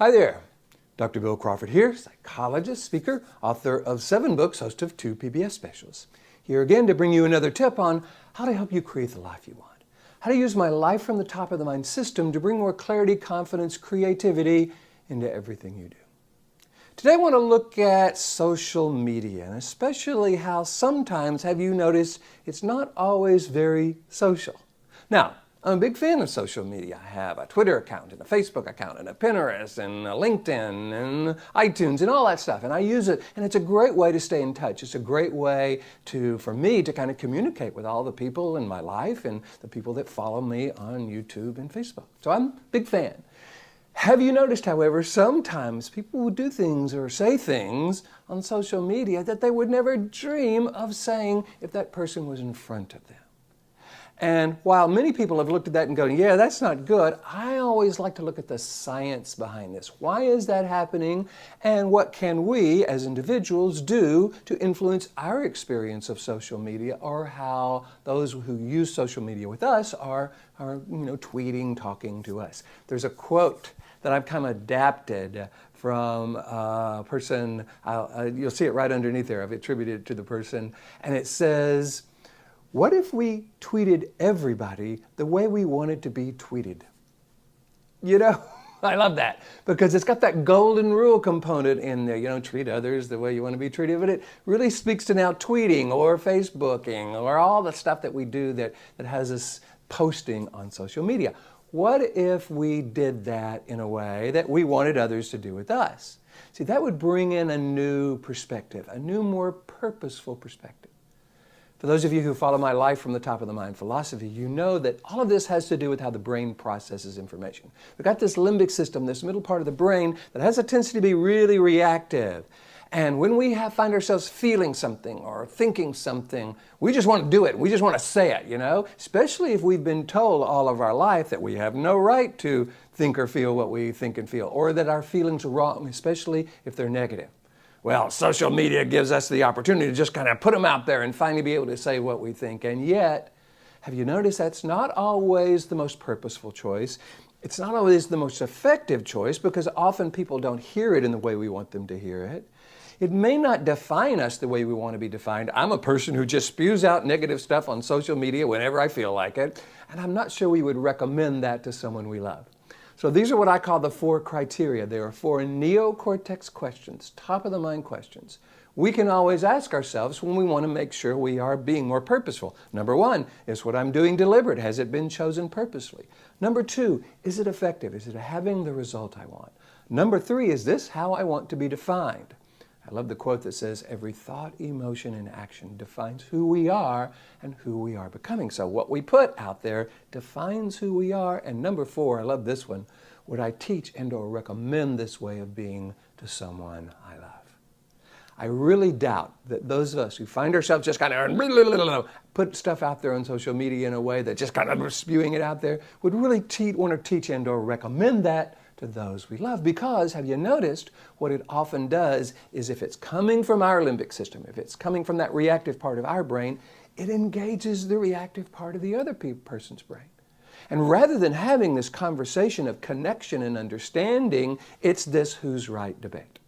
Hi there, Dr. Bill Crawford here, psychologist, speaker, author of 7 books, host of 2 PBS specials. Here again to bring you another tip on how to help you create the life you want. How to use my life from the top of the mind system to bring more clarity, confidence, creativity into everything you do. Today I want to look at social media, and especially how sometimes, have you noticed, it's not always very social. Now, I'm a big fan of social media. I have a Twitter account and a Facebook account and a Pinterest and a LinkedIn and iTunes and all that stuff. And I use it, and it's a great way to stay in touch. It's a great way for me to kind of communicate with all the people in my life and the people that follow me on YouTube and Facebook. So I'm a big fan. Have you noticed, however, sometimes people will do things or say things on social media that they would never dream of saying if that person was in front of them? And while many people have looked at that and go, yeah, that's not good, I always like to look at the science behind this. Why is that happening? And what can we as individuals do to influence our experience of social media, or how those who use social media with us are tweeting, talking to us? There's a quote that I've kind of adapted from a person, you'll see it right underneath there, I've attributed it to the person, and it says, what if we tweeted everybody the way we wanted to be tweeted? You know, I love that because it's got that golden rule component in there. Treat others the way you want to be treated. But it really speaks to now tweeting or Facebooking or all the stuff that we do that has us posting on social media. What if we did that in a way that we wanted others to do with us? See, that would bring in a new perspective, a new, more purposeful perspective. For those of you who follow my life from the top of the mind philosophy, you know that all of this has to do with how the brain processes information. We've got this limbic system, this middle part of the brain, that has a tendency to be really reactive. And when we find ourselves feeling something or thinking something, we just want to do it. We just want to say it, especially if we've been told all of our life that we have no right to think or feel what we think and feel, or that our feelings are wrong, especially if they're negative. Well, social media gives us the opportunity to just kind of put them out there and finally be able to say what we think. And yet, have you noticed that's not always the most purposeful choice? It's not always the most effective choice because often people don't hear it in the way we want them to hear it. It may not define us the way we want to be defined. I'm a person who just spews out negative stuff on social media whenever I feel like it, and I'm not sure we would recommend that to someone we love. So these are what I call the 4 criteria. There are 4 neocortex questions, top of the mind questions. We can always ask ourselves when we want to make sure we are being more purposeful. Number 1, is what I'm doing deliberate? Has it been chosen purposely? Number 2, is it effective? Is it having the result I want? Number 3, is this how I want to be defined? I love the quote that says, every thought, emotion, and action defines who we are and who we are becoming. So what we put out there defines who we are. And number 4, I love this one, would I teach and or recommend this way of being to someone I love? I really doubt that those of us who find ourselves just kind of put stuff out there on social media in a way that just kind of spewing it out there would really want to teach and or recommend that to those we love. Because, have you noticed, what it often does is if it's coming from our limbic system, if it's coming from that reactive part of our brain, it engages the reactive part of the other person's brain. And rather than having this conversation of connection and understanding, it's this who's right debate.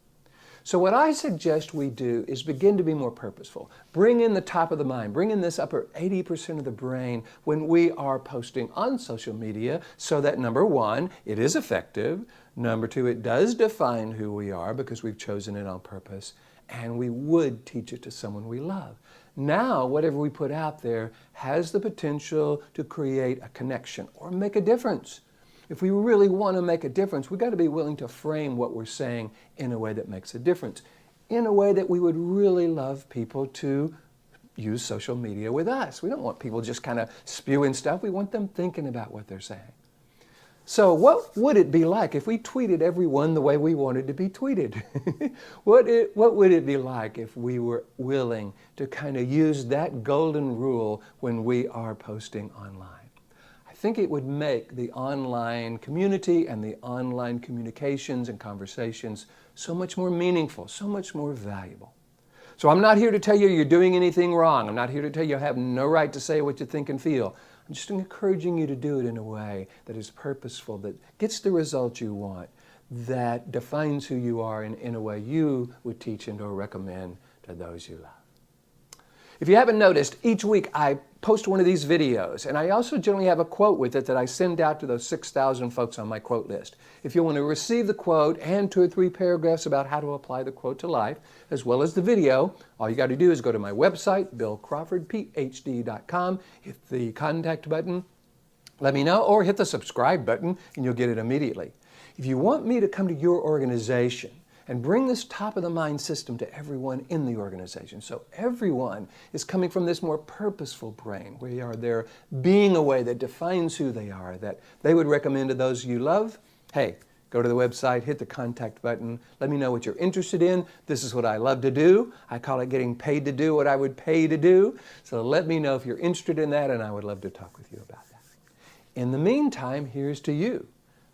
So what I suggest we do is begin to be more purposeful. Bring in the top of the mind, bring in this upper 80% of the brain when we are posting on social media so that number 1, it is effective. Number 2, it does define who we are because we've chosen it on purpose, and we would teach it to someone we love. Now, whatever we put out there has the potential to create a connection or make a difference. If we really want to make a difference, we've got to be willing to frame what we're saying in a way that makes a difference, in a way that we would really love people to use social media with us. We don't want people just kind of spewing stuff. We want them thinking about what they're saying. So what would it be like if we tweeted everyone the way we wanted to be tweeted? What would it be like if we were willing to kind of use that golden rule when we are posting online? I think it would make the online community and the online communications and conversations so much more meaningful, so much more valuable. So I'm not here to tell you you're doing anything wrong. I'm not here to tell you have no right to say what you think and feel. I'm just encouraging you to do it in a way that is purposeful, that gets the result you want, that defines who you are in a way you would teach and or recommend to those you love. If you haven't noticed, each week I post one of these videos, and I also generally have a quote with it that I send out to those 6,000 folks on my quote list. If you want to receive the quote and 2 or 3 paragraphs about how to apply the quote to life, as well as the video, all you got to do is go to my website, billcrawfordphd.com, hit the contact button, let me know, or hit the subscribe button, and you'll get it immediately. If you want me to come to your organization and bring this top-of-the-mind system to everyone in the organization, so everyone is coming from this more purposeful brain, where they're being a way that defines who they are, that they would recommend to those you love, hey, go to the website, hit the contact button, let me know what you're interested in. This is what I love to do. I call it getting paid to do what I would pay to do. So let me know if you're interested in that, and I would love to talk with you about that. In the meantime, here's to you.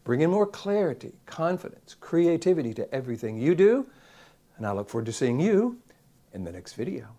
Bring in more clarity, confidence, creativity to everything you do, and I look forward to seeing you in the next video.